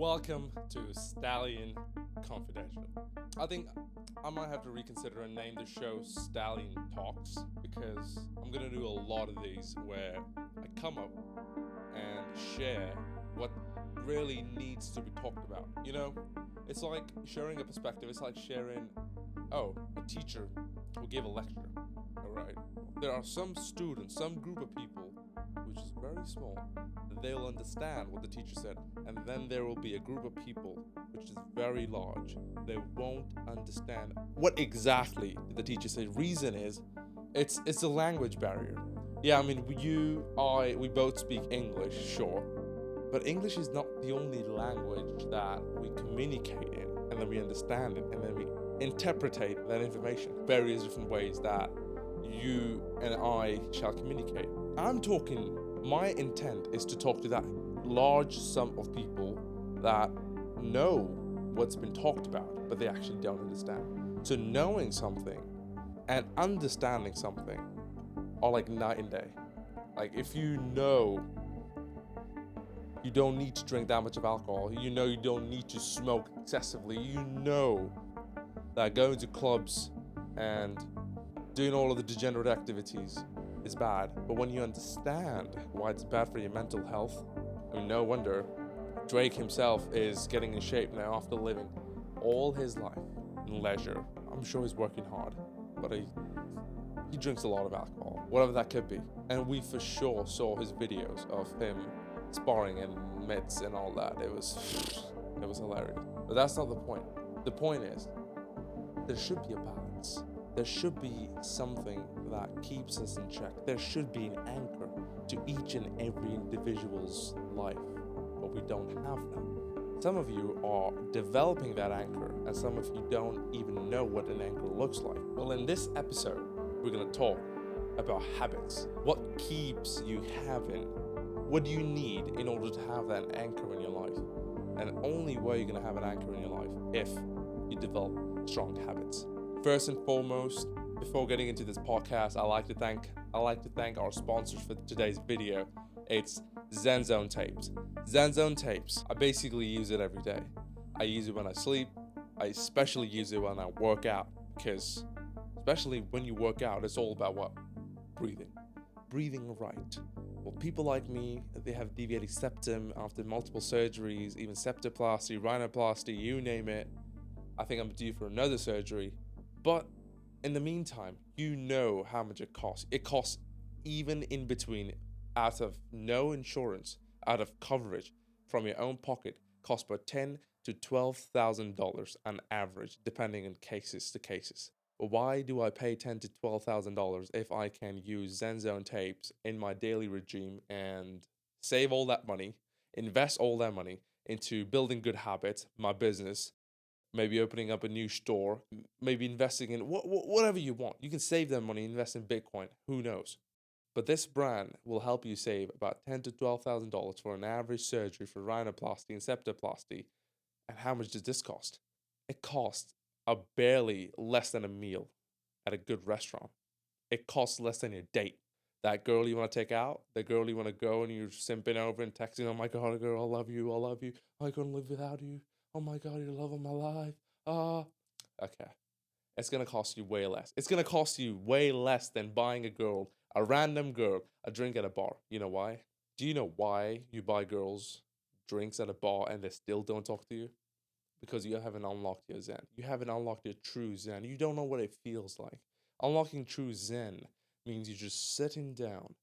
Welcome to Stallion Confidential. I think I might have to reconsider and name the show Stallion Talks because I'm gonna do a lot of these where I come up and share what really needs to be talked about. It's like sharing a perspective. It's like sharing, a teacher who gave a lecture. Alright. There are some students, some group of people, which is very small, they'll understand what the teacher said, and then there will be a group of people which is very large. They won't understand what exactly did the teacher say. Reason is, it's a language barrier. Yeah, I mean, we both speak English, sure, but English is not the only language that we communicate in, and then we understand it, and then we interpretate that information various different ways that you and I shall communicate. My intent is to talk to that large sum of people that know what's been talked about, but they actually don't understand. So knowing something and understanding something are like night and day. Like if you know you don't need to drink that much of alcohol, you know you don't need to smoke excessively, you know that going to clubs and doing all of the degenerate activities is bad. But when you understand why it's bad for your mental health, I mean, no wonder Drake himself is getting in shape now after living all his life in leisure. I'm sure he's working hard, but he drinks a lot of alcohol, whatever that could be. And we for sure saw his videos of him sparring in mitts and all that. It was hilarious. But that's not the point. The point is, there should be a balance. There should be something that keeps us in check. There should be an anchor to each and every individual's life, but we don't have that. Some of you are developing that anchor, and some of you don't even know what an anchor looks like. Well, in this episode, we're going to talk about habits. What keeps you having? What do you need in order to have that anchor in your life? And the only way you're going to have an anchor in your life if you develop strong habits. First and foremost, before getting into this podcast, I like to thank our sponsors for today's video. It's Zenzone tapes. Zenzone tapes, I basically use it every day. I use it when I sleep. I especially use it when I work out, because especially when you work out, it's all about what? Breathing right. Well, people like me, they have deviated septum after multiple surgeries, even septoplasty, rhinoplasty, you name it. I think I'm due for another surgery. But in the meantime, you know how much it costs. It costs even in between, out of no insurance, out of coverage from your own pocket, costs about $10,000 to $12,000 on average, depending on cases to cases. But why do I pay $10,000 to $12,000 if I can use Zenzone tapes in my daily regime and save all that money, invest all that money into building good habits, my business, maybe opening up a new store, maybe investing in whatever you want. You can save that money, invest in Bitcoin, who knows? But this brand will help you save about $10,000 to $12,000 for an average surgery for rhinoplasty and septoplasty. And how much does this cost? It costs a barely less than a meal at a good restaurant. It costs less than a date. That girl you want to take out, the girl you want to go and you're simping over and texting, oh my God, girl, I love you, I couldn't live without you. Oh my God, you're the love of my life. Okay. It's going to cost you way less. It's going to cost you way less than buying a random girl, a drink at a bar. You know why? Do you know why you buy girls drinks at a bar and they still don't talk to you? Because you haven't unlocked your Zen. You haven't unlocked your true Zen. You don't know what it feels like. Unlocking true Zen means you're just sitting down,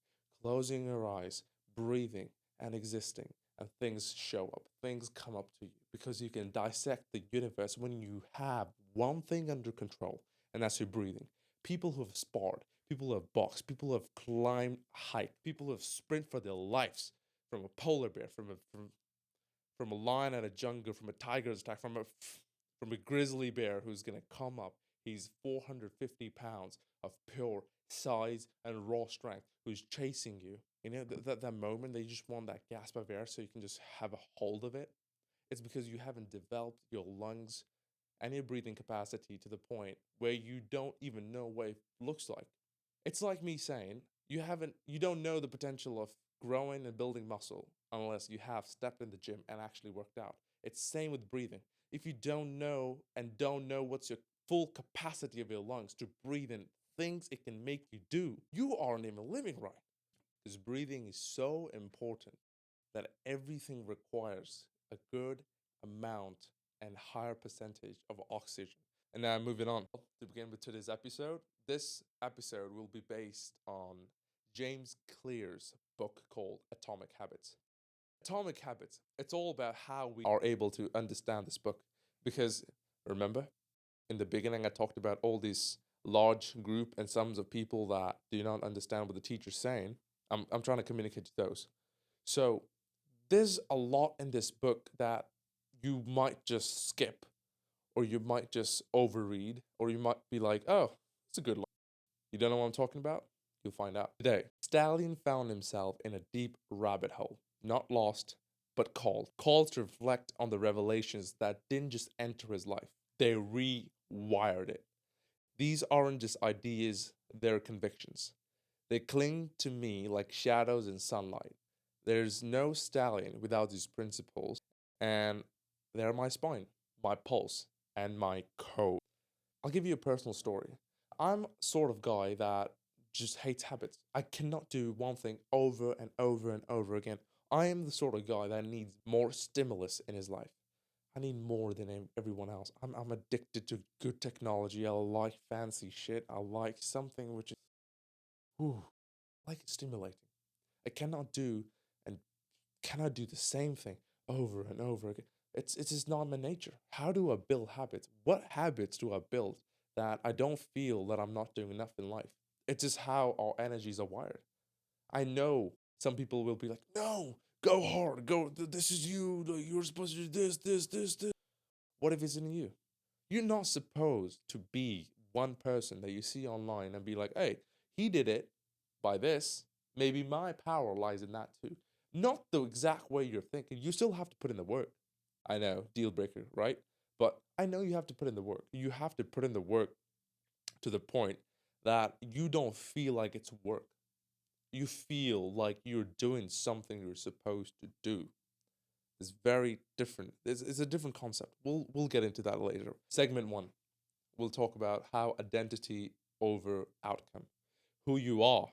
closing your eyes, breathing, and existing. And things show up. Things come up to you because you can dissect the universe when you have one thing under control, and that's your breathing. People who have sparred, people who have boxed, people who have climbed height, people who have sprint for their lives from a polar bear, from a lion at a jungle, from a tiger's attack, from a grizzly bear who's gonna come up. He's 450 pounds of pure size and raw strength who's chasing you. You know, that moment they just want that gasp of air so you can just have a hold of it. It's because you haven't developed your lungs and your breathing capacity to the point where you don't even know what it looks like. It's like me saying you don't know the potential of growing and building muscle unless you have stepped in the gym and actually worked out. It's same with breathing. If you don't know what's your full capacity of your lungs to breathe in things it can make you do, you aren't even living right. Because breathing is so important that everything requires a good amount and higher percentage of oxygen. And now moving on to begin with today's episode. This episode will be based on James Clear's book called Atomic Habits. Atomic Habits, it's all about how we are able to understand this book. Because remember, in the beginning, I talked about all these large group and sums of people that do not understand what the teacher's saying. I'm trying to communicate to those. So there's a lot in this book that you might just skip, or you might just overread, or you might be like, oh, it's a good line. You don't know what I'm talking about? You'll find out today. Stallion found himself in a deep rabbit hole, not lost, but called to reflect on the revelations that didn't just enter his life, they rewired it. These aren't just ideas, they're convictions. They cling to me like shadows in sunlight. There's no stallion without these principles, and they're my spine, my pulse, and my code. I'll give you a personal story. I'm sort of guy that just hates habits. I cannot do one thing over and over and over again. I am the sort of guy that needs more stimulus in his life. I need more than everyone else. I'm addicted to good technology. I like fancy shit. I like something which is, whew, like stimulating. I cannot do and cannot do the same thing over and over again. It's just not my nature. How do I build habits? What habits do I build that I don't feel that I'm not doing enough in life? It's just how our energies are wired. I know some people will be like, no, go hard, go. This is you. You're supposed to do this. What if it's in you? You're not supposed to be one person that you see online and be like, hey, he did it by this. Maybe my power lies in that too. Not the exact way you're thinking. You still have to put in the work. I know, deal breaker, right? But I know you have to put in the work. You have to put in the work to the point that you don't feel like it's work. You feel like you're doing something you're supposed to do. It's very different. It's a different concept. We'll get into that later. Segment one, we'll talk about how identity over outcome. Who you are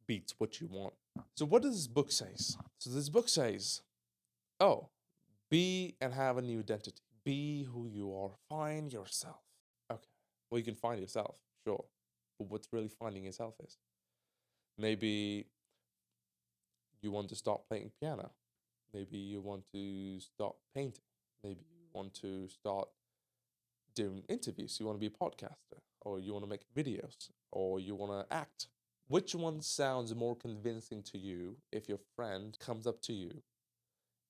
beats what you want. So what does this book says? So this book says, oh, be and have a new identity. Be who you are. Find yourself. Okay. Well, you can find yourself, sure. But what's really finding yourself is maybe you want to start playing piano. Maybe you want to start painting. Maybe you want to start doing interviews. You want to be a podcaster, or you want to make videos, or you want to act. Which one sounds more convincing to you if your friend comes up to you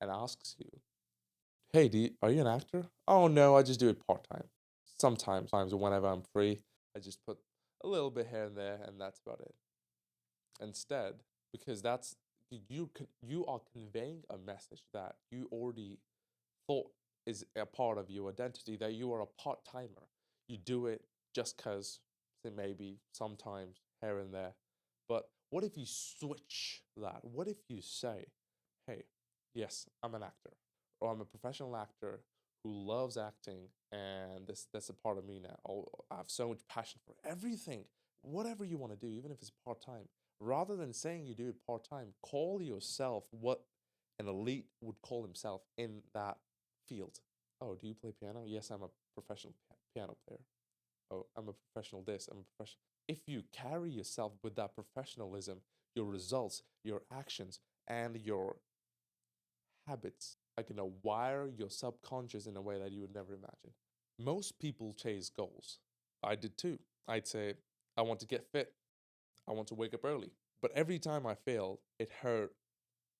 and asks you, hey, are you an actor? Oh, no, I just do it part time. Sometimes, whenever I'm free, I just put a little bit here and there, and that's about it. Instead, because you are conveying a message that you already thought is a part of your identity, that you are a part timer. You do it just because, maybe sometimes here and there. But what if you switch that? What if you say, hey, yes, I'm an actor, or I'm a professional actor who loves acting, and that's a part of me now. Oh, I have so much passion for everything, whatever you want to do, even if it's part time. Rather than saying you do it part time, call yourself what an elite would call himself in that field. Oh, do you play piano? Yes, I'm a professional piano player. Oh, I'm a professional this, I'm a professional. If you carry yourself with that professionalism, your results, your actions, and your habits are gonna wire your subconscious in a way that you would never imagine. Most people chase goals. I did too. I'd say, I want to get fit. I want to wake up early. But every time I failed, it hurt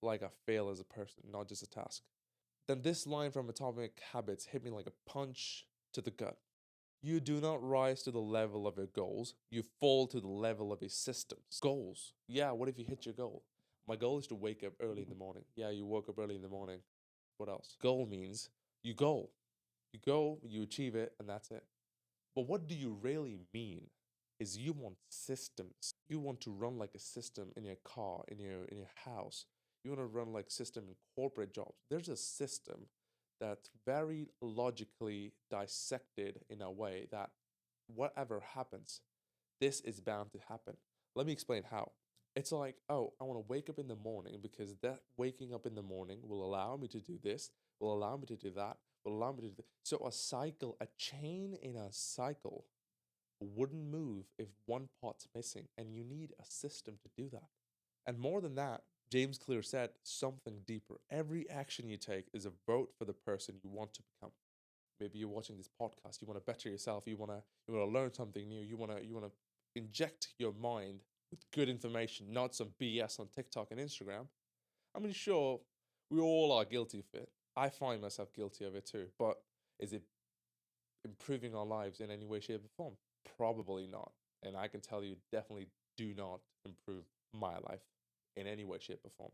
like I fail as a person, not just a task. Then this line from Atomic Habits hit me like a punch to the gut. You do not rise to the level of your goals, you fall to the level of your systems. Goals. Yeah, what if you hit your goal? My goal is to wake up early in the morning. Yeah, you woke up early in the morning. What else? Goal means you go. You go, you achieve it, and that's it. But what do you really mean is you want systems. You want to run like a system in your car, in your house. You want to run like system in corporate jobs. There's a system that's very logically dissected in a way that whatever happens, this is bound to happen. Let me explain how. It's like, oh, I want to wake up in the morning because that waking up in the morning will allow me to do this, will allow me to do that, will allow me to do that. So a cycle, a chain in a cycle wouldn't move if one part's missing, and you need a system to do that. And more than that, James Clear said something deeper. Every action you take is a vote for the person you want to become. Maybe you're watching this podcast, you want to better yourself, you want to learn something new, you want to inject your mind with good information, not some BS on TikTok and Instagram. I mean, sure, we all are guilty of it. I find myself guilty of it too. But is it improving our lives in any way, shape, or form? Probably not. And I can tell you, definitely do not improve my life in any way, shape, or form.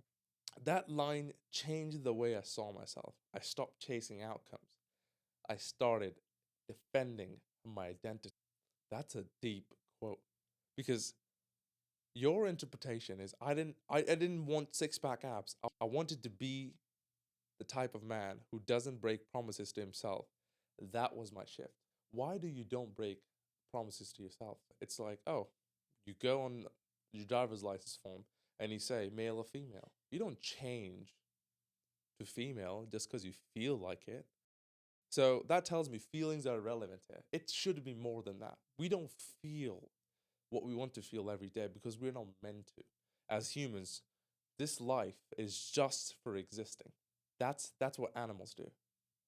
That line changed the way I saw myself. I stopped chasing outcomes. I started defending my identity. That's a deep quote because your interpretation is I didn't want six pack abs. I wanted to be the type of man who doesn't break promises to himself. That was my shift. Why do you don't break promises to yourself? It's like, oh, you go on your driver's license form and you say male or female. You don't change to female just because you feel like it. So that tells me feelings are irrelevant here. It should be more than that. We don't feel what we want to feel every day because we're not meant to. As humans, this life is just for existing. That's what animals do.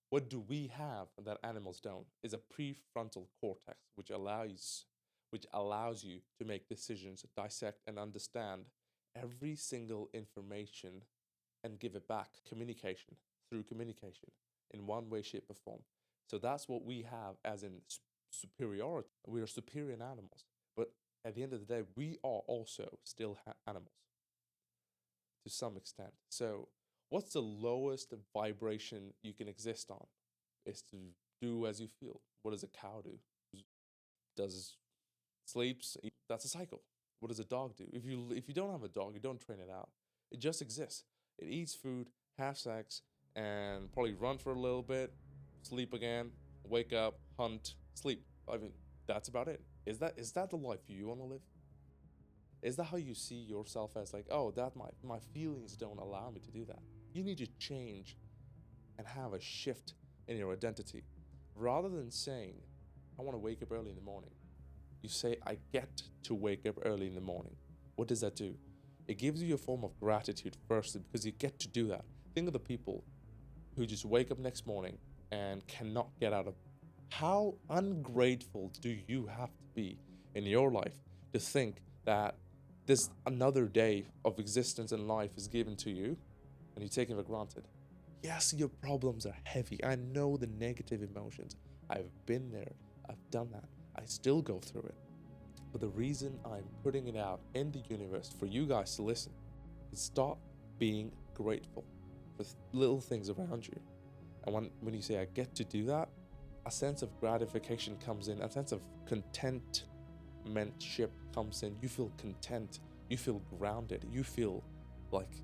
What do we have that animals don't? Is a prefrontal cortex, which allows you to make decisions, dissect and understand every single information and give it back. Communication through communication in one way, shape, or form. So that's what we have as in superiority. We are superior in animals. But at the end of the day, we are also still animals to some extent. So, what's the lowest vibration you can exist on? Is to do as you feel. What does a cow do? Does sleeps? That's a cycle. What does a dog do? If you don't have a dog, you don't train it out. It just exists. It eats food, have sex, and probably run for a little bit, sleep again, wake up, hunt, sleep. I mean, that's about it. Is that the life you want to live? Is that how you see yourself as like, oh, that my feelings don't allow me to do that? You need to change and have a shift in your identity. Rather than saying, I want to wake up early in the morning, you say, I get to wake up early in the morning. What does that do? It gives you a form of gratitude firstly because you get to do that. Think of the people who just wake up next morning and cannot get out of. How ungrateful do you have to be in your life to think that this another day of existence and life is given to you and you take it for granted? Yes, your problems are heavy. I know the negative emotions. I've been there. I've done that. I still go through it. But the reason I'm putting it out in the universe for you guys to listen is stop being grateful for little things around you. And when you say, I get to do that, a sense of gratification comes in, a sense of contentmentship comes in. You feel content, you feel grounded, you feel like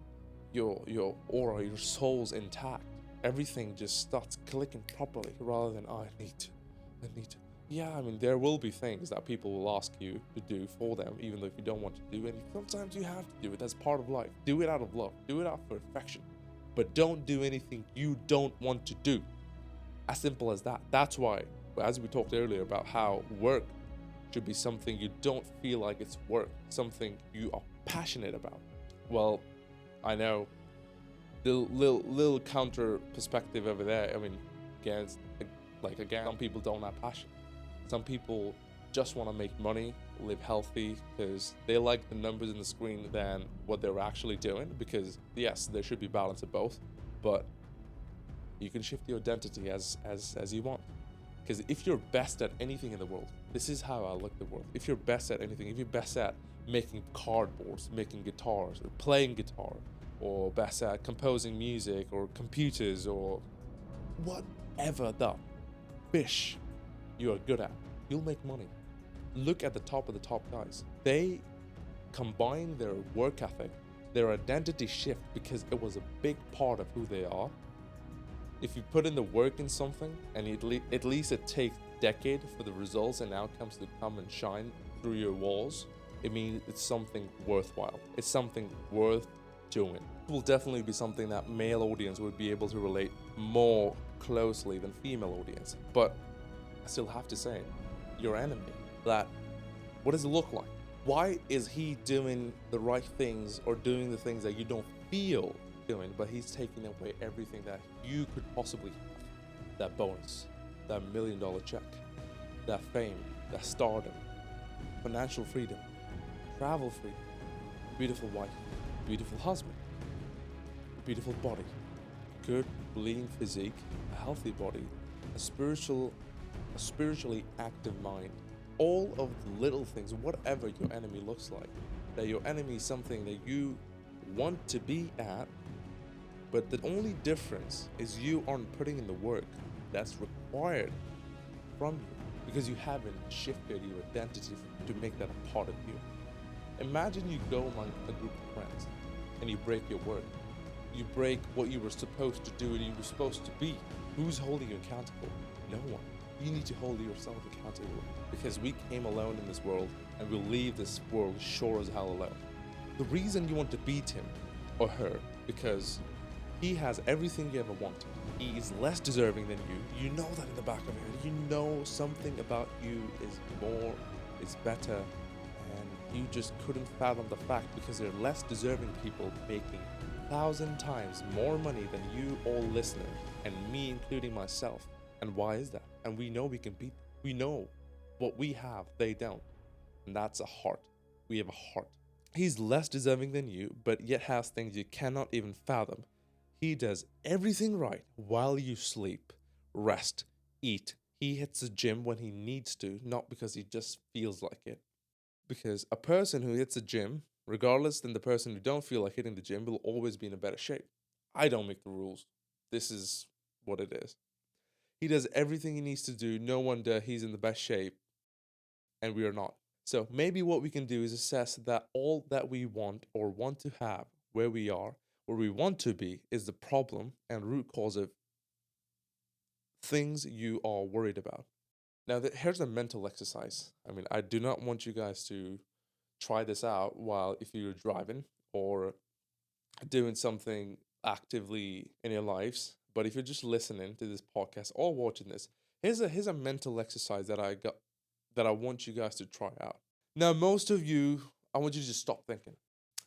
your aura, your soul's intact. Everything just starts clicking properly rather than, oh, I need to. Yeah, I mean, there will be things that people will ask you to do for them, even though if you don't want to do it. Sometimes you have to do it. That's part of life. Do it out of love. Do it out of affection. But don't do anything you don't want to do. As simple as that. That's why, as we talked earlier about how work should be something you don't feel like it's work, something you are passionate about. Well, I know the little counter perspective over there. I mean, again, some people don't have passion. Some people just want to make money, live healthy, because they like the numbers in the screen than what they're actually doing. Because yes, there should be balance of both, but you can shift your identity as you want. Because if you're best at anything in the world, this is how I look at the world. If you're best at anything, if you're best at making cardboards, making guitars, or playing guitar, or best at composing music, or computers, or whatever the fish you are good at, you'll make money. Look at the top of the top guys. They combine their work ethic, their identity shift because it was a big part of who they are, If you put in the work in something, and at least it takes a decade for the results and outcomes to come and shine through your walls, it means it's something worthwhile. It's something worth doing. It will definitely be something that male audience would be able to relate more closely than female audience. But I still have to say, your enemy, that, what does it look like? Why is he doing the right things or doing the things that you don't feel doing, but he's taking away everything that you could possibly have? That bonus, that $1 million check, that fame, that stardom, financial freedom, travel freedom, beautiful wife, beautiful husband, beautiful body, good lean physique, a healthy body, a spiritually active mind. All of the little things, whatever your enemy looks like, that your enemy is something that you want to be at, but the only difference is you aren't putting in the work that's required from you because you haven't shifted your identity to make that a part of you. Imagine you go among a group of friends and you break your word. You break what you were supposed to do and you were supposed to be. Who's holding you accountable? No one. You need to hold yourself accountable because we came alone in this world and we'll leave this world sure as hell alone. The reason you want to beat him or her because he has everything you ever wanted. He is less deserving than you. You know that in the back of your head. You know something about you is more, is better, and you just couldn't fathom the fact because there are less deserving people making 1,000 times more money than you all listener, and me including myself. And why is that? And we know we can beat them. We know what we have, they don't. And that's a heart. We have a heart. He's less deserving than you, but yet has things you cannot even fathom. He does everything right while you sleep, rest, eat. He hits the gym when he needs to, not because he just feels like it. Because a person who hits the gym, regardless than the person who don't feel like hitting the gym, will always be in a better shape. I don't make the rules. This is what it is. He does everything he needs to do. No wonder he's in the best shape, and we are not. So maybe what we can do is assess that all that we want or want to have, where we are, where we want to be, is the problem and root cause of things you are worried about. Now, here's a mental exercise. I mean, I do not want you guys to try this out while if you're driving or doing something actively in your lives. But if you're just listening to this podcast or watching this, here's a mental exercise that I want you guys to try out. Now, most of you, I want you to just stop thinking.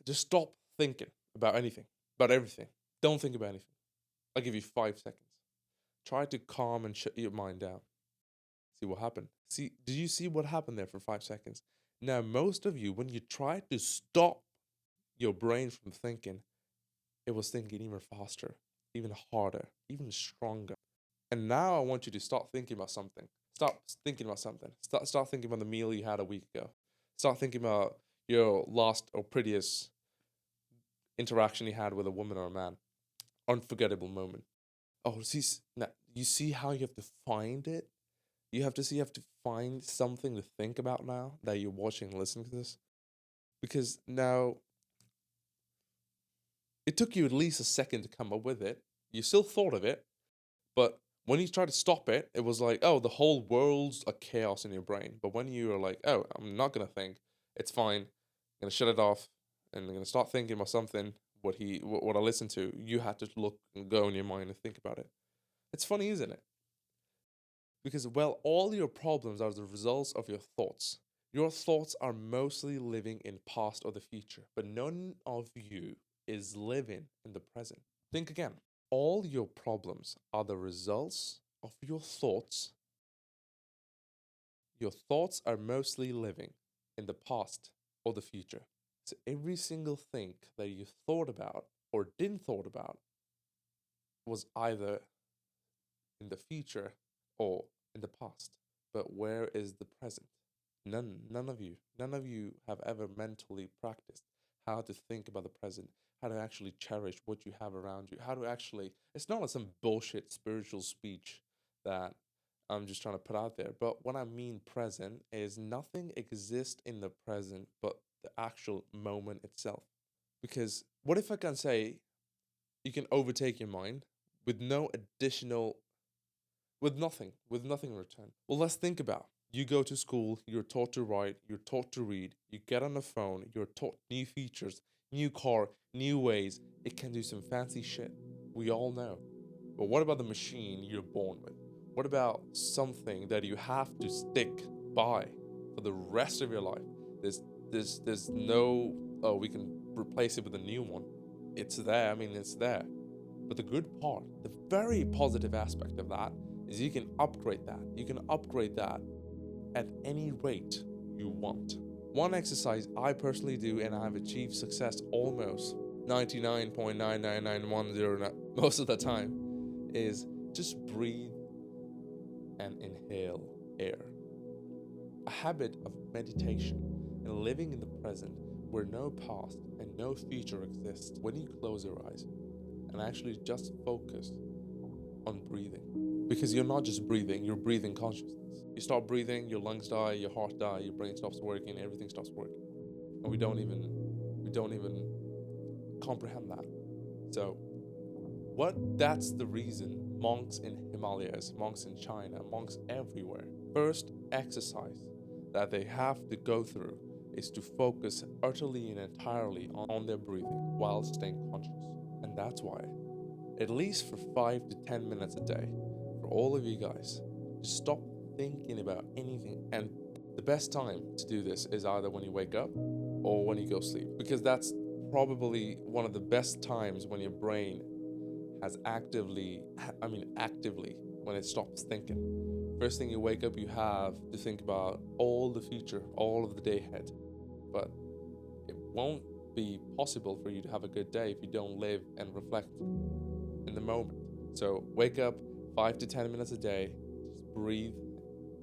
Just stop thinking about anything, about everything. Don't think about anything. I'll give you 5 seconds. Try to calm and shut your mind down. See what happened. Did you see what happened there for 5 seconds? Now, most of you, when you try to stop your brain from thinking, it was thinking even faster, even harder, even stronger. And now I want you to start thinking about something. Stop thinking about something. Start thinking about the meal you had a week ago. Start thinking about your last or prettiest interaction you had with a woman or a man. Unforgettable moment. Oh, now you see how you have to find it? You have to find something to think about now that you're watching and listening to this. Because now it took you at least a second to come up with it. You still thought of it, but when you tried to stop it, it was like, oh, the whole world's a chaos in your brain. But when you are like, oh, I'm not gonna think, it's fine. I'm gonna shut it off and I'm gonna start thinking about something, what I listen to, you had to look and go in your mind and think about it. It's funny, isn't it? Because, well, all your problems are the results of your thoughts. Your thoughts are mostly living in past or the future, but none of you is living in the present. Think again. All your problems are the results of your thoughts. Your thoughts are mostly living in the past or the future. So every single thing that you thought about or didn't thought about was either in the future or in the past. But where is the present? None of you have ever mentally practiced how to think about the present, how to actually cherish what you have around you, how to actually, it's not like some bullshit spiritual speech that I'm just trying to put out there. But what I mean present is nothing exists in the present but the actual moment itself. Because what if I can say you can overtake your mind with no additional, with nothing in return. Well, let's think about. You go to school, you're taught to write, you're taught to read, you get on the phone, you're taught new features, new car, new ways. It can do some fancy shit. We all know. But what about the machine you're born with? What about something that you have to stick by for the rest of your life? There's there's no, oh, we can replace it with a new one. It's there. I mean, it's there. But the good part, the very positive aspect of that, is you can upgrade that. You can upgrade that at any rate you want. One exercise I personally do and I've achieved success almost 99.99910 most of the time is just breathe and inhale air. A habit of meditation and living in the present where no past and no future exists. When you close your eyes and actually just focus on breathing. Because you're not just breathing, you're breathing consciousness. You stop breathing, your lungs die, your heart die, your brain stops working, everything stops working. And we don't even comprehend that. So that's the reason monks in Himalayas, monks in China, monks everywhere, first exercise that they have to go through is to focus utterly and entirely on their breathing while staying conscious. And that's why, at least for 5 to 10 minutes a day, for all of you guys, just stop thinking about anything. And the best time to do this is either when you wake up or when you go sleep, because that's probably one of the best times when your brain has actively, when it stops thinking. First thing you wake up, you have to think about all the future, all of the day ahead. But it won't be possible for you to have a good day if you don't live and reflect in the moment. So wake up 5 to 10 minutes a day, just breathe,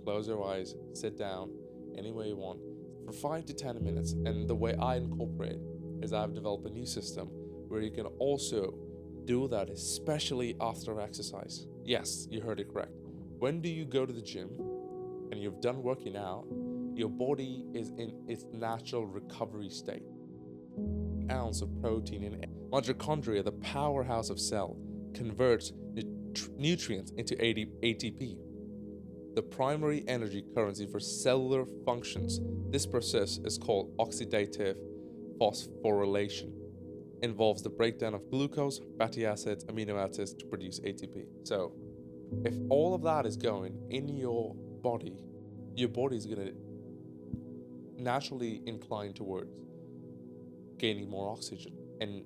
close your eyes, sit down any way you want for 5 to 10 minutes. And the way I incorporate is I've developed a new system where you can also do that, especially after exercise. Yes, you heard it correct. When do you go to the gym and you've done working out, your body is in its natural recovery state. Ounce of protein in mitochondria, the powerhouse of cell, converts nutrients into ATP, the primary energy currency for cellular functions. This process is called oxidative phosphorylation. Involves the breakdown of glucose, fatty acids, amino acids to produce ATP. So, if all of that is going in your body is going to naturally incline towards gaining more oxygen. And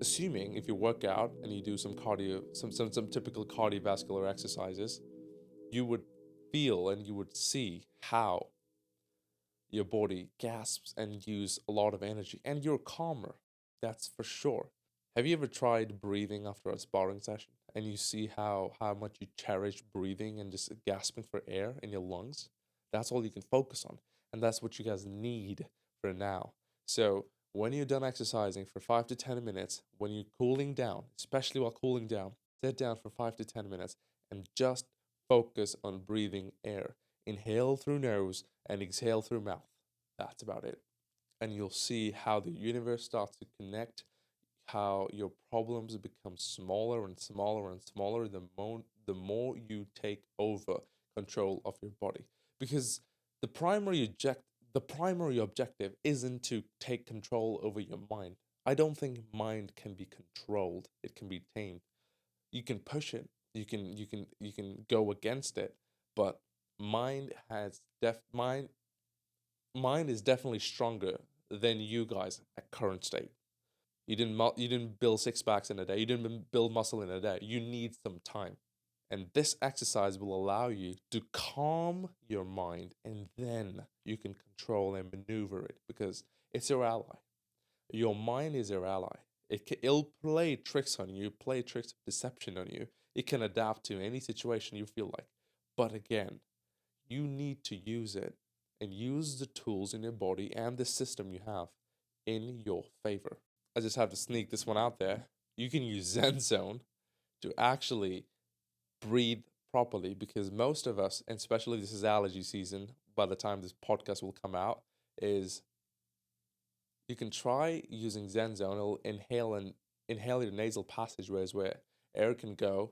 assuming if you work out and you do some cardio, some typical cardiovascular exercises, you would feel and you would see how your body gasps and use a lot of energy, and you're calmer. That's for sure. Have you ever tried breathing after a sparring session and you see how much you cherish breathing and just gasping for air in your lungs? That's all you can focus on, and that's what you guys need for now. So when you're done exercising for 5 to 10 minutes, when you're cooling down, especially while cooling down, sit down for 5 to 10 minutes and just focus on breathing air. Inhale through nose and exhale through mouth. That's about it. And you'll see how the universe starts to connect, how your problems become smaller and smaller and smaller the more you take over control of your body. Because the primary objective isn't to take control over your mind. I don't think mind can be controlled. It can be tamed. You can push it. You can go against it, but mind has mind is definitely stronger than you guys at current state. You didn't build six packs in a day. You didn't build muscle in a day. You need some time. And this exercise will allow you to calm your mind, and then you can control and maneuver it because it's your ally. Your mind is your ally. It'll play tricks on you, play tricks of deception on you. It can adapt to any situation you feel like. But again, you need to use it and use the tools in your body and the system you have in your favor. I just have to sneak this one out there. You can use Zenzone to actually breathe properly because most of us, and especially this is allergy season, by the time this podcast will come out, is you can try using Zenzone. It'll inhale your nasal passageways where air can go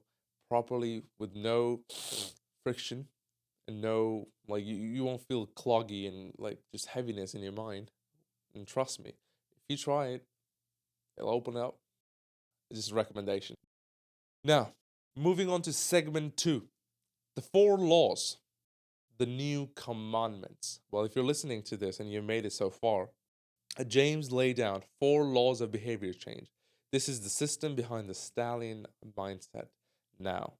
properly with no friction and no, like, you won't feel cloggy and like just heaviness in your mind. And trust me, if you try it, it'll open up. It's just a recommendation. Now, moving on to segment two, the four laws, the new commandments. Well, if you're listening to this and you made it so far, James laid down four laws of behavior change. This is the system behind the Stallion mindset now.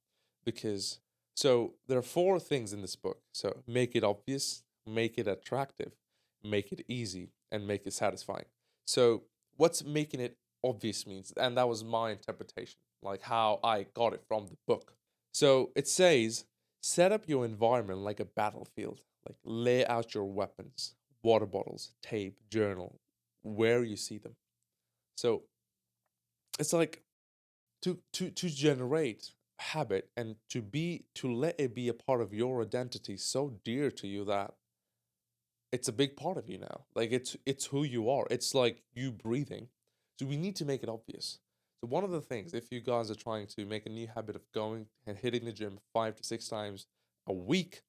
Because, so there are four things in this book. So make it obvious, make it attractive, make it easy, and make it satisfying. So, what's making it obvious means, and that was my interpretation, like how I got it from the book. So, it says set up your environment like a battlefield, like lay out your weapons, water bottles, tape, journal, where you see them. So it's like to generate habit and to let it be a part of your identity so dear to you that it's a big part of you now. Like it's who you are. It's like you breathing. So we need to make it obvious. So one of the things, if you guys are trying to make a new habit of going and hitting the gym 5 to 6 times a week,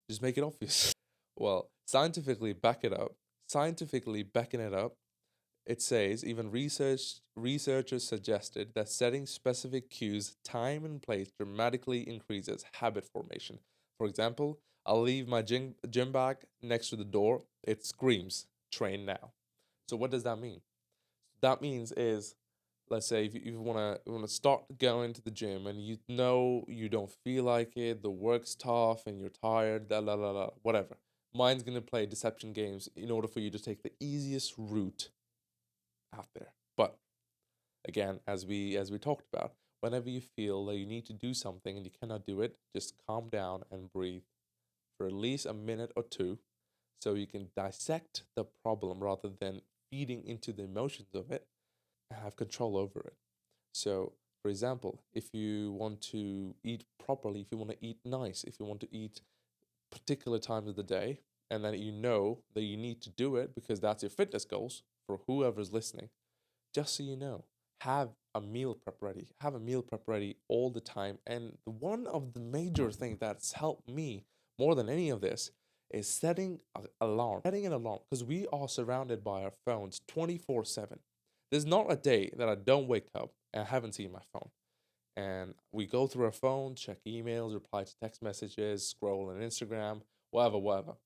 just make it obvious. Well, scientifically back it up. Scientifically backing it up, it says even researchers suggested that setting specific cues, time and place dramatically increases habit formation. For example, I'll leave my gym bag next to the door. It screams, train now. So what does that mean? That means is, let's say if you wanna start going to the gym and you know you don't feel like it, the work's tough and you're tired, whatever. Mind's gonna play deception games in order for you to take the easiest route out there. But again, as we talked about, whenever you feel that you need to do something and you cannot do it, just calm down and breathe for at least a minute or two so you can dissect the problem rather than feeding into the emotions of it and have control over it. So, for example, if you want to eat properly, if you want to eat nice, if you want to eat particular times of the day, and then you know that you need to do it because that's your fitness goals for whoever's listening, just so you know, have a meal prep ready. Have a meal prep ready all the time. And one of the major things that's helped me more than any of this is setting an alarm. Setting an alarm because we are surrounded by our phones 24/7. There's not a day that I don't wake up and I haven't seen my phone. And we go through our phone, check emails, reply to text messages, scroll on Instagram, whatever.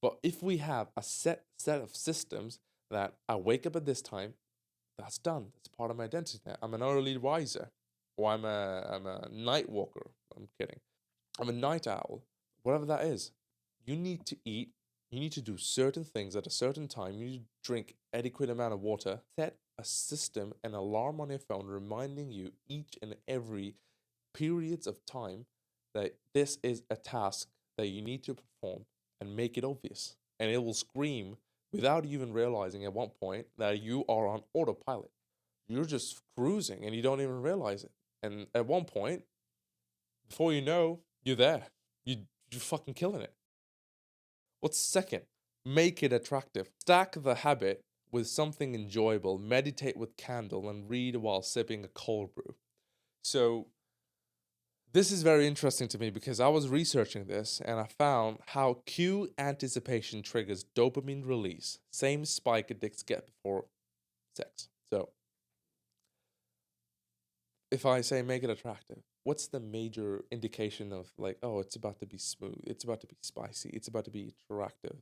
But if we have a set of systems that I wake up at this time, that's done. That's part of my identity now. I'm an early riser, or I'm a night walker. I'm kidding. I'm a night owl. Whatever that is, you need to eat. You need to do certain things at a certain time. You need to drink adequate amount of water. Set a system, an alarm on your phone, reminding you each and every periods of time that this is a task that you need to perform and make it obvious. And it will scream without even realizing at one point that you are on autopilot. You're just cruising and you don't even realize it. And at one point, before you know, you're there. You're fucking killing it. What's second? Make it attractive. Stack the habit with something enjoyable. Meditate with candle and read while sipping a cold brew. So this is very interesting to me because I was researching this and I found how cue anticipation triggers dopamine release. Same spike addicts get before sex. So if I say make it attractive, what's the major indication of like, oh, it's about to be smooth, it's about to be spicy, it's about to be attractive?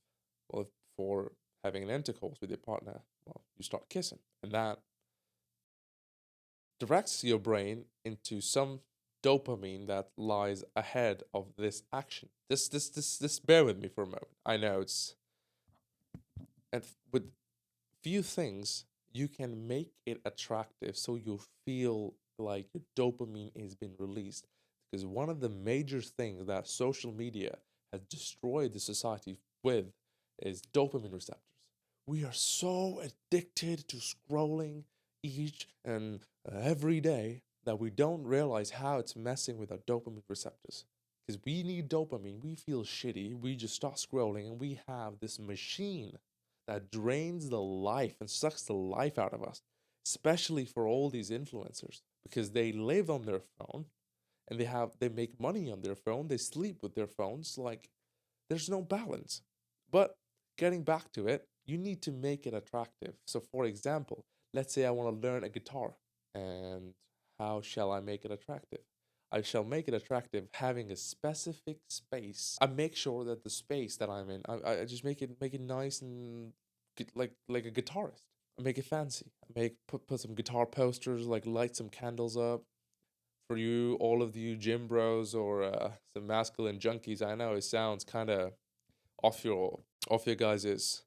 Well, if for having an intercourse with your partner, well, you start kissing, and that directs your brain into some dopamine that lies ahead of this action. This. Bear with me for a moment. I know it's, and with few things you can make it attractive so you feel like your dopamine is being released. Because one of the major things that social media has destroyed the society with is dopamine receptors. We are so addicted to scrolling each and every day that we don't realize how it's messing with our dopamine receptors. Because we need dopamine, we feel shitty, we just start scrolling, and we have this machine that drains the life and sucks the life out of us, especially for all these influencers. because they live on their phone and they make money on their phone, they sleep with their phones. Like, there's no balance. But getting back to it, you need to make it attractive. So, for example, let's say I want to learn a guitar. And how shall I make it attractive? I shall make it attractive having a specific space. I make sure that the space that I'm in, I just make it nice and like a guitarist. I make it fancy. I put some guitar posters, like light some candles up. For you, all of you gym bros or some masculine junkies, I know it sounds kind of off your off your guys's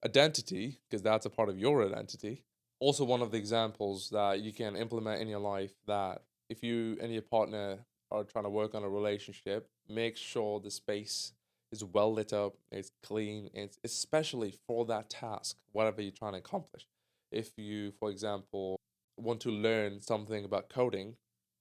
identity because that's a part of your identity. Also, one of the examples that you can implement in your life, that if you and your partner are trying to work on a relationship, make sure the space is well lit up, it's clean, it's especially for that task, whatever you're trying to accomplish. If you, for example, want to learn something about coding,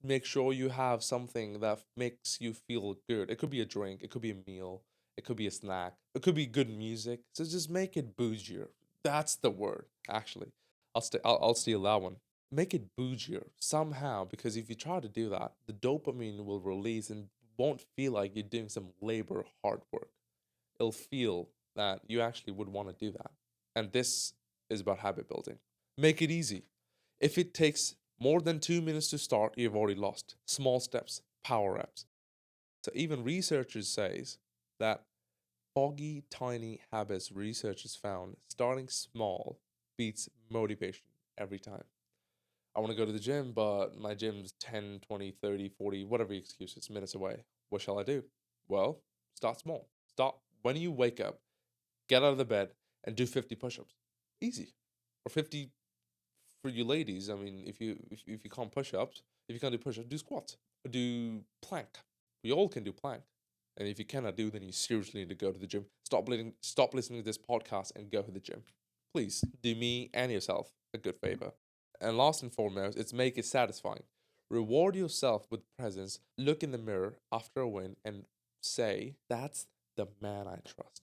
make sure you have something that makes you feel good. It could be a drink, it could be a meal, it could be a snack, it could be good music. So just make it bougier. That's the word, actually. I'll steal that one. Make it bougier somehow, because if you try to do that, the dopamine will release and won't feel like you're doing some labor hard work. It'll feel that you actually would want to do that. And this is about habit building. Make it easy. If it takes more than 2 minutes to start, you've already lost. Small steps, power reps. So even researchers says that foggy, tiny habits, researchers found starting small beats motivation every time. I want to go to the gym, but my gym's 10, 20, 30, 40, whatever excuse, it's minutes away. What shall I do? Well, start small. Start when you wake up, get out of the bed and do 50 push-ups. Easy. Or 50 for you ladies. I mean, if you can't push-ups, if you can't do push-ups, do squats. Or do plank. We all can do plank. And if you cannot do, then you seriously need to go to the gym. Stop listening to this podcast and go to the gym. Please do me and yourself a good favor. And last and foremost, it's make it satisfying. Reward yourself with presence. Look in the mirror after a win and say, "That's the man I trust.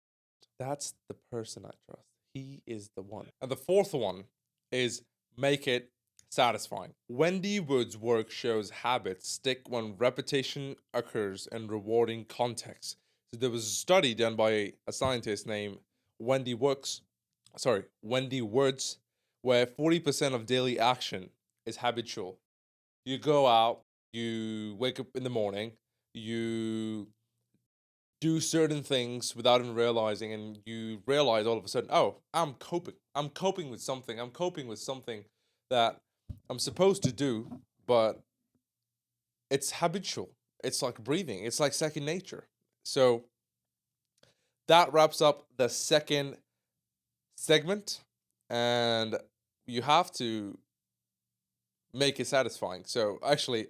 That's the person I trust. He is the one." And the fourth one is make it satisfying. Wendy Wood's work shows habits stick when repetition occurs in rewarding context. So there was a study done by a scientist named Wendy Works, Wendy Woods, where 40% of daily action is habitual. You go out, you wake up in the morning, you do certain things without even realizing, and you realize all of a sudden, oh, I'm coping. I'm coping with something. I'm coping with something that I'm supposed to do, but it's habitual. It's like breathing. It's like second nature. So that wraps up the second segment, and you have to make it satisfying. So actually,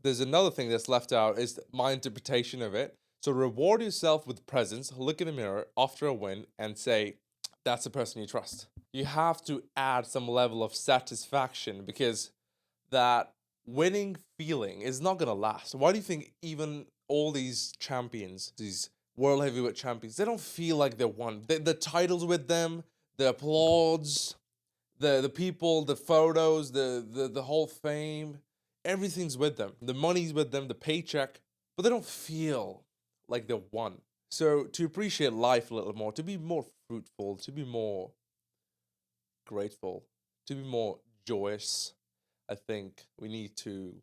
there's another thing that's left out is my interpretation of it. So reward yourself with presence, look in the mirror after a win and say, that's the person you trust. You have to add some level of satisfaction because that winning feeling is not going to last. Why do you think even all these champions, these world heavyweight champions, they don't feel like they won? The titles with them, the applause, the people, the photos, the whole fame, everything's with them. The money's with them, the paycheck, but they don't feel like they won. So to appreciate life a little more, to be more fruitful, to be more grateful, to be more joyous, I think we need to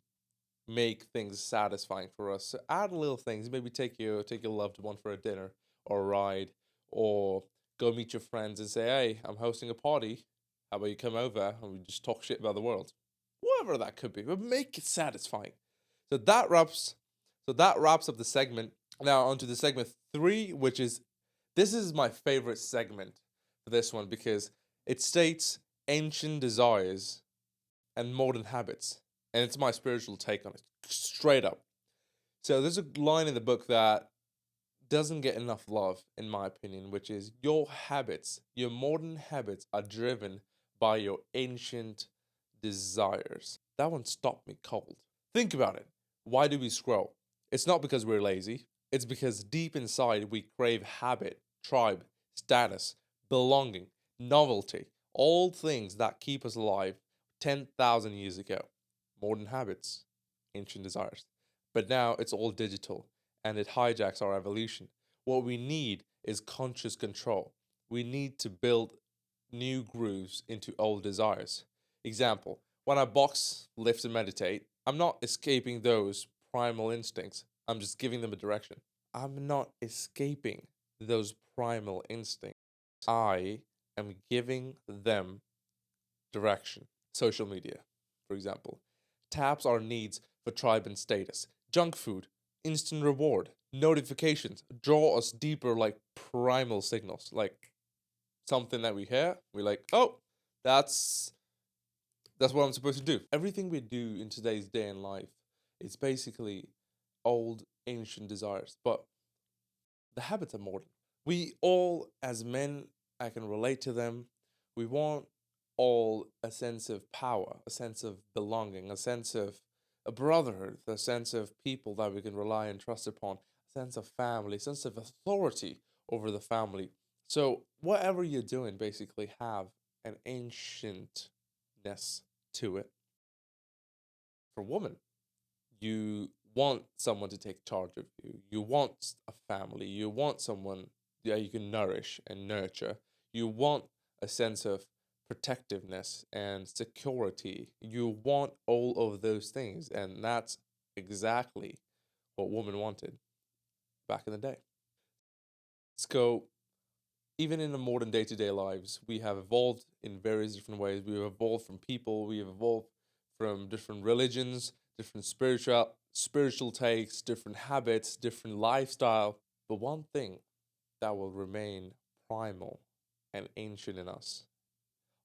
make things satisfying for us. So add little things. Maybe take your loved one for a dinner or a ride, or go meet your friends and say, "Hey, I'm hosting a party. How about you come over and we just talk shit about the world?" Whatever that could be, but make it satisfying. So that wraps up the segment. Now onto the segment 3, which is this is my favorite segment for this one because it states ancient desires and modern habits. And it's my spiritual take on it, straight up. So there's a line in the book that doesn't get enough love, in my opinion, which is your habits, your modern habits are driven by your ancient desires. That one stopped me cold. Think about it. Why do we scroll? It's not because we're lazy. It's because deep inside we crave habit, tribe, status, belonging, novelty, all things that keep us alive 10,000 years ago. modern habits, ancient desires. But now it's all digital and it hijacks our evolution. What we need is conscious control. We need to build new grooves into old desires. Example, when I box, lift, and meditate, I'm not escaping those primal instincts. I'm just giving them a direction. I'm not escaping those primal instincts. I am giving them direction. Social media, for example, taps our needs for tribe and status. Junk food, instant reward, notifications draw us deeper like primal signals, like something that we hear, we're like, oh, that's that's what I'm supposed to do. Everything we do in today's day in life is basically old ancient desires, but the habits are modern. We all, as men, I can relate to them. We want all a sense of power, a sense of belonging, a sense of a brotherhood, a sense of people that we can rely and trust upon, a sense of family, a sense of authority over the family. So whatever you're doing, basically have an ancientness to it. For women, you want someone to take charge of you. You want a family. You want someone that you can nourish and nurture. You want a sense of protectiveness and security. You want all of those things. And that's exactly what women wanted back in the day. So, even in the modern day to day lives, we have evolved in various different ways. We have evolved from people, we have evolved from different religions, different spiritual takes, different habits, different lifestyle. But one thing that will remain primal and ancient in us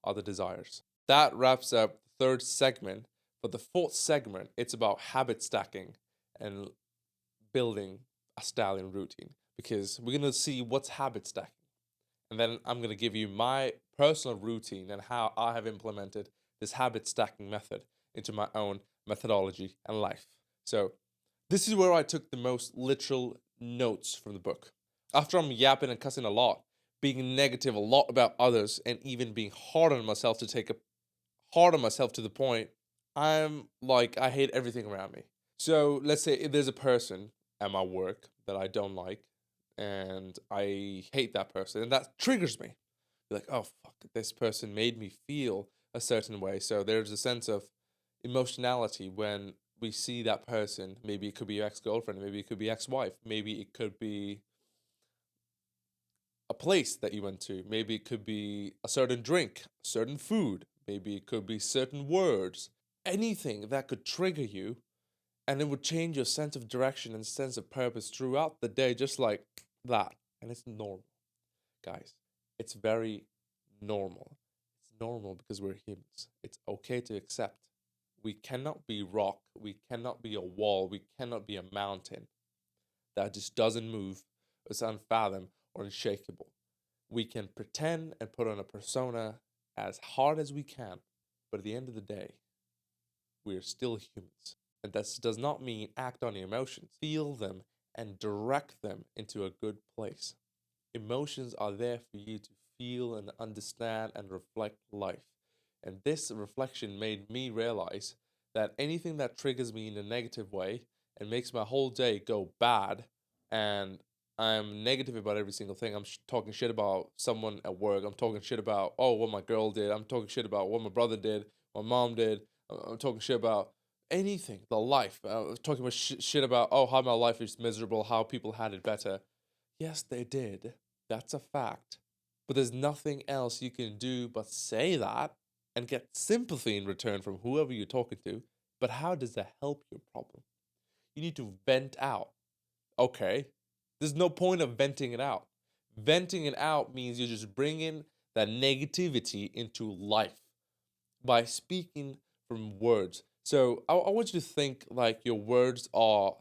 are the desires. That wraps up the third segment. For the fourth segment, it's about habit stacking and building a stallion routine because we're going to see what's habit stacking. And then I'm going to give you my personal routine and how I have implemented this habit stacking method into my own methodology and life. So, this is where I took the most literal notes from the book. After I'm yapping and cussing a lot, being negative a lot about others, and even being hard on myself hard on myself to the point I'm like, I hate everything around me. So, let's say if there's a person at my work that I don't like, and I hate that person, and that triggers me. Like, oh fuck, this person made me feel a certain way. So there's a sense of emotionality when we see that person. Maybe it could be your ex-girlfriend, maybe it could be ex-wife, maybe it could be a place that you went to, maybe it could be a certain drink, certain food, maybe it could be certain words, anything that could trigger you, and it would change your sense of direction and sense of purpose throughout the day, just like that. And it's normal, guys. It's very normal. It's normal because we're humans. It's okay to accept. We cannot be rock. We cannot be a wall. We cannot be a mountain that just doesn't move, is unfathomed or unshakable. We can pretend and put on a persona as hard as we can, but at the end of the day, we are still humans. And that does not mean act on your emotions. Feel them and direct them into a good place. Emotions are there for you to feel and understand and reflect life. And this reflection made me realize that anything that triggers me in a negative way and makes my whole day go bad, and I'm negative about every single thing. I'm talking shit about someone at work. I'm talking shit about, oh, what my girl did. I'm talking shit about what my brother did, my mom did. I'm talking shit about anything, the life. Talking about shit about, oh, how my life is miserable, how people had it better. Yes, they did. That's a fact. But there's nothing else you can do but say that and get sympathy in return from whoever you're talking to. But how does that help your problem? You need to vent out. Okay. There's no point of venting it out. Venting it out means you're just bringing that negativity into life by speaking from words. So I want you to think like your words are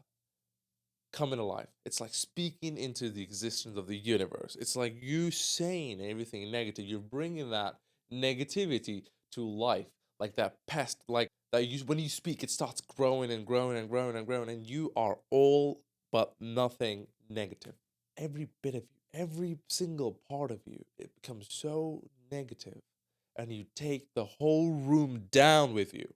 coming alive. It's like speaking into the existence of the universe. It's like you saying everything negative. You're bringing that negativity to life, like that pest, like that. You when you speak, it starts growing and growing and growing and growing, and you are all but nothing negative. Every bit of you, every single part of you, it becomes so negative, and you take the whole room down with you.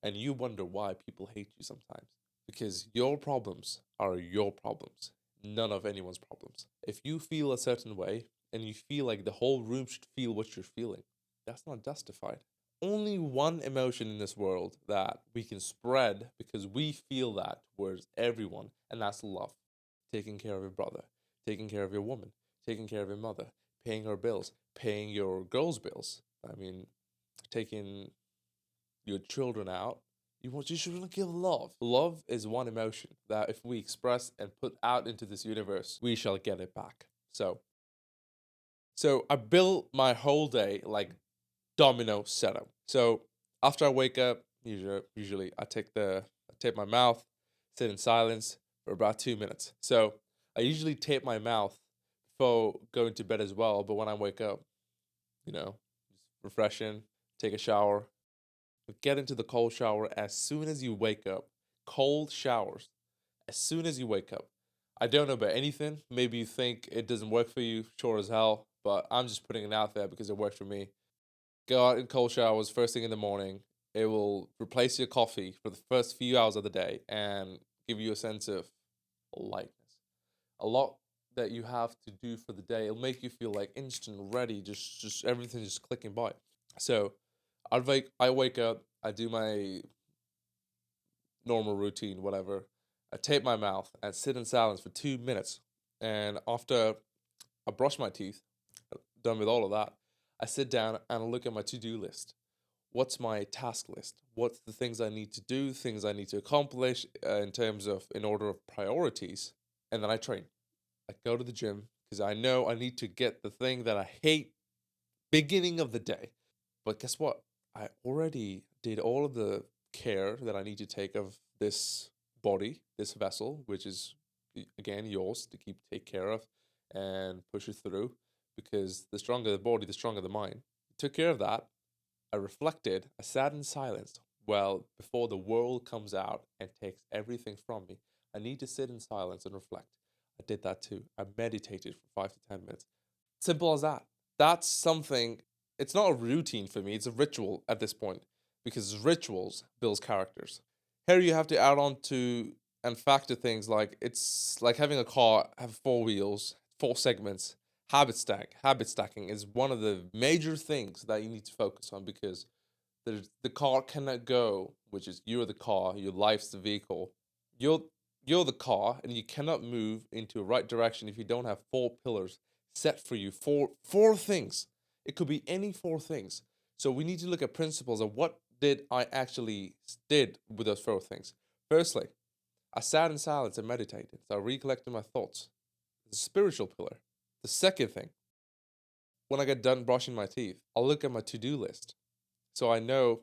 And you wonder why people hate you sometimes. Because your problems are your problems, none of anyone's problems. If you feel a certain way and you feel like the whole room should feel what you're feeling, that's not justified. Only one emotion in this world that we can spread because we feel that towards everyone, and that's love. Taking care of your brother, taking care of your woman, taking care of your mother, paying her bills, paying your girl's bills. I mean, taking your children out. You should really give love. Love is one emotion that if we express and put out into this universe, we shall get it back. So I build my whole day like domino setup. So after I wake up, usually I tape my mouth, sit in silence for about 2 minutes. So I usually tape my mouth before going to bed as well. But when I wake up, just refreshing, take a shower, get into the cold shower as soon as you wake up. Cold showers as soon as you wake up. I don't know about anything. Maybe you think it doesn't work for you, sure as hell, but I'm just putting it out there because it worked for me. Go out in cold showers first thing in the morning. It will replace your coffee for the first few hours of the day and give you a sense of lightness. A lot that you have to do for the day. It'll make you feel like instant ready, just everything just clicking by. So I wake up, I do my normal routine, whatever. I tape my mouth and sit in silence for 2 minutes. And after I brush my teeth, done with all of that, I sit down and I look at my to-do list. What's my task list? What's the things I need to do, things I need to accomplish in order of priorities? And then I train. I go to the gym because I know I need to get the thing that I hate beginning of the day. But guess what? I already did all of the care that I need to take of this body, this vessel, which is again yours to take care of and push it through. Because the stronger the body, the stronger the mind. Took care of that. I reflected. I sat in silence. Well, before the world comes out and takes everything from me, I need to sit in silence and reflect. I did that too. I meditated for 5 to 10 minutes. Simple as that. That's something, it's not a routine for me, it's a ritual at this point because rituals builds characters. Here you have to add on to and factor things like it's like having a car have four wheels, four segments. Habit stacking is one of the major things that you need to focus on because the car cannot go, which is you're the car, your life's the vehicle. You're you're the car and you cannot move into a right direction if you don't have four pillars set for you. Four things. It could be any four things. So we need to look at principles of what did I actually did with those four things. Firstly, I sat in silence and meditated. So I recollected my thoughts. The spiritual pillar. The second thing, when I get done brushing my teeth, I'll look at my to-do list. So I know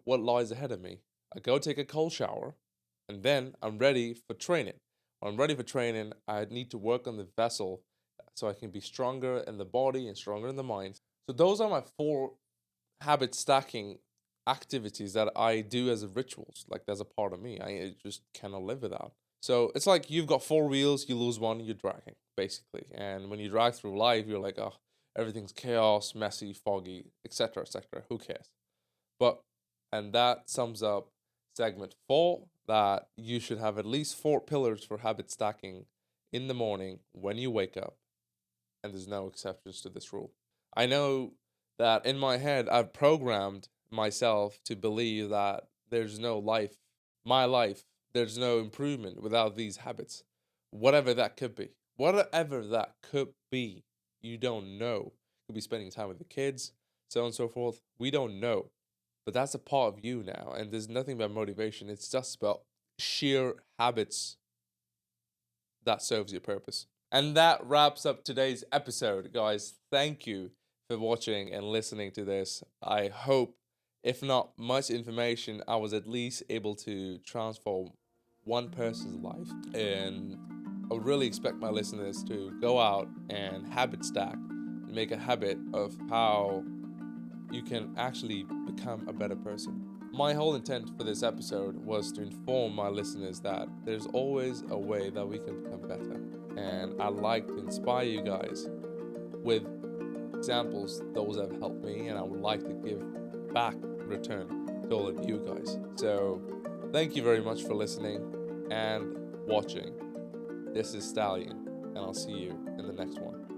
what lies ahead of me. I go take a cold shower, and then I'm ready for training. When I'm ready for training, I need to work on the vessel so I can be stronger in the body and stronger in the mind. So those are my four habit stacking activities that I do as a rituals. Like that's a part of me. I just cannot live without. So it's like you've got four wheels, you lose one, you're dragging, basically. And when you drag through life, you're like, oh, everything's chaos, messy, foggy, etc., etc. Who cares? But, and that sums up segment 4 that you should have at least 4 pillars for habit stacking in the morning when you wake up. And there's no exceptions to this rule. I know that in my head, I've programmed myself to believe that there's no life, my life, there's no improvement without these habits. Whatever that could be. Whatever that could be, you don't know. Could be spending time with the kids, so on and so forth. We don't know. But that's a part of you now. And there's nothing about motivation. It's just about sheer habits that serves your purpose. And that wraps up today's episode, guys. Thank you for watching and listening to this. I hope, if not much information, I was at least able to transform one person's life. And I would really expect my listeners to go out and habit stack and make a habit of how you can actually become a better person. My whole intent for this episode was to inform my listeners that there's always a way that we can become better. And I'd like to inspire you guys with examples, those that have helped me, and I would like to give back in return. to all of you guys. So thank you very much for listening and watching. This is Stallion, and I'll see you in the next one.